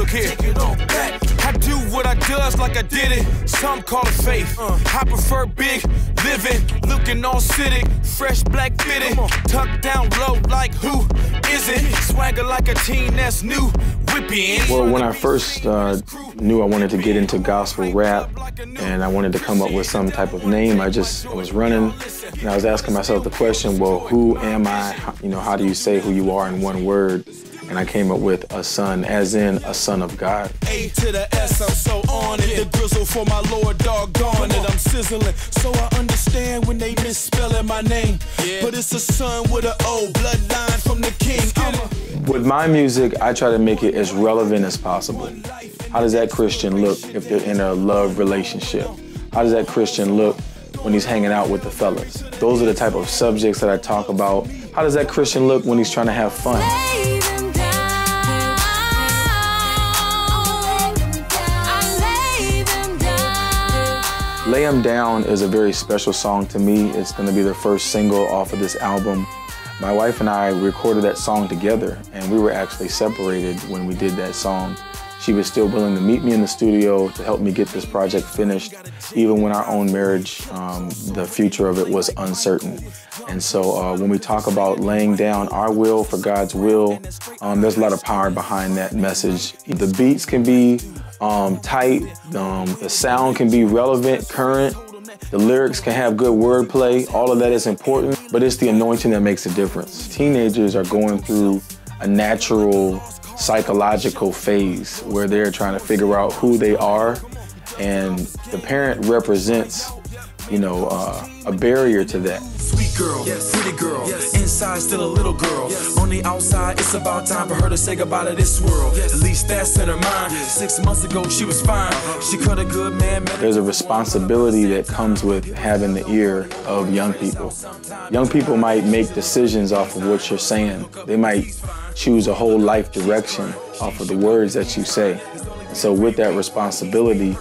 look here. I do what I does like I did it. Some call it faith. I prefer big living, looking all city, fresh black fitted, tucked down low like who is it? Swagger like a teen that's new. Well, when I first knew I wanted to get into gospel rap and I wanted to come up with some type of name, I was running and I was asking myself the question, well, who am I? You know, how do you say who you are in one word? And I came up with a son, as in a son of God. A to the S, I'm so on it. The grizzle for my Lord, doggone it. I'm sizzling, so I understand when they misspelling my name. But it's a son with an O, bloodline from the king. With my music, I try to make it as relevant as possible. How does that Christian look if they're in a love relationship? How does that Christian look when he's hanging out with the fellas? Those are the type of subjects that I talk about. How does that Christian look when he's trying to have fun? Lay 'Em Down is a very special song to me. It's going to be the first single off of this album. My wife and I recorded that song together, and we were actually separated when we did that song. She was still willing to meet me in the studio to help me get this project finished, even when our own marriage, the future of it was uncertain. And so when we talk about laying down our will for God's will, there's a lot of power behind that message. The beats can be tight, the sound can be relevant, current, the lyrics can have good wordplay. All of that is important, but it's the anointing that makes a difference. Teenagers are going through a natural psychological phase where they're trying to figure out who they are, and the parent represents, you know, a barrier to that. Sweet girl, pretty girl, inside still a little girl. On the outside, it's about time for her to say goodbye to this world. At least that's in her mind. 6 months ago, she was fine. She cut a good man. There's a responsibility that comes with having the ear of young people. Young people might make decisions off of what you're saying. They might choose a whole life direction off of the words that you say. So with that responsibility,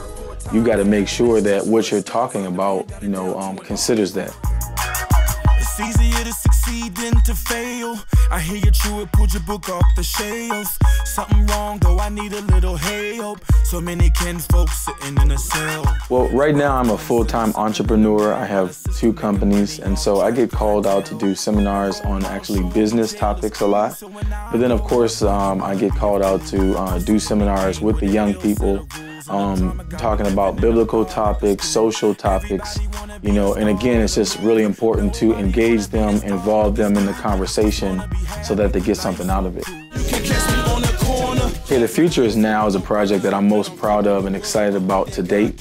you got to make sure that what you're talking about, you know, considers that. It's easier to succeed than to fail. I hear you true, it pulled your book off the shelves. Something wrong, though I need a little help. So many kin folks sitting in a cell. Well, right now I'm a full-time entrepreneur. I have 2 companies, and so I get called out to do seminars on actually business topics a lot. But then, of course, I get called out to do seminars with the young people, talking about biblical topics, social topics, you know, and again, it's just really important to engage them, involve them in the conversation so that they get something out of it. Okay, The Future Is Now is a project that I'm most proud of and excited about to date.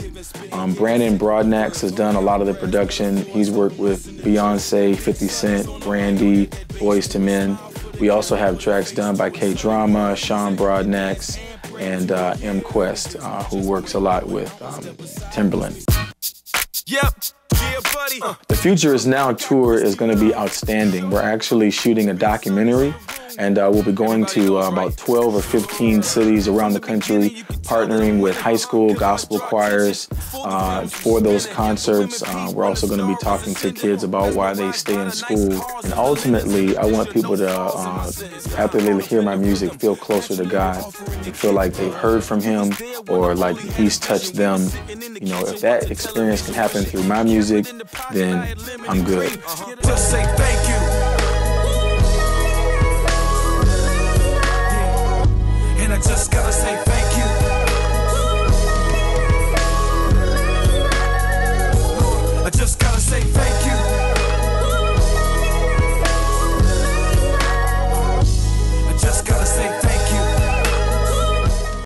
Brandon Broadnax has done a lot of the production. He's worked with Beyonce, 50 Cent, Brandy, Boyz II Men. We also have tracks done by K-Drama, Sean Broadnax, and M Quest, who works a lot with Timberland. Yep. Yeah, buddy. The Future Is Now tour is going to be outstanding. We're actually shooting a documentary, and we'll be going to about 12 or 15 cities around the country, partnering with high school gospel choirs for those concerts. We're also going to be talking to kids about why they stay in school. And ultimately, I want people to, after they hear my music, feel closer to God. They feel like they've heard from Him, or like He's touched them. You know, if that experience can happen through my music, then I'm good. Just say thank you.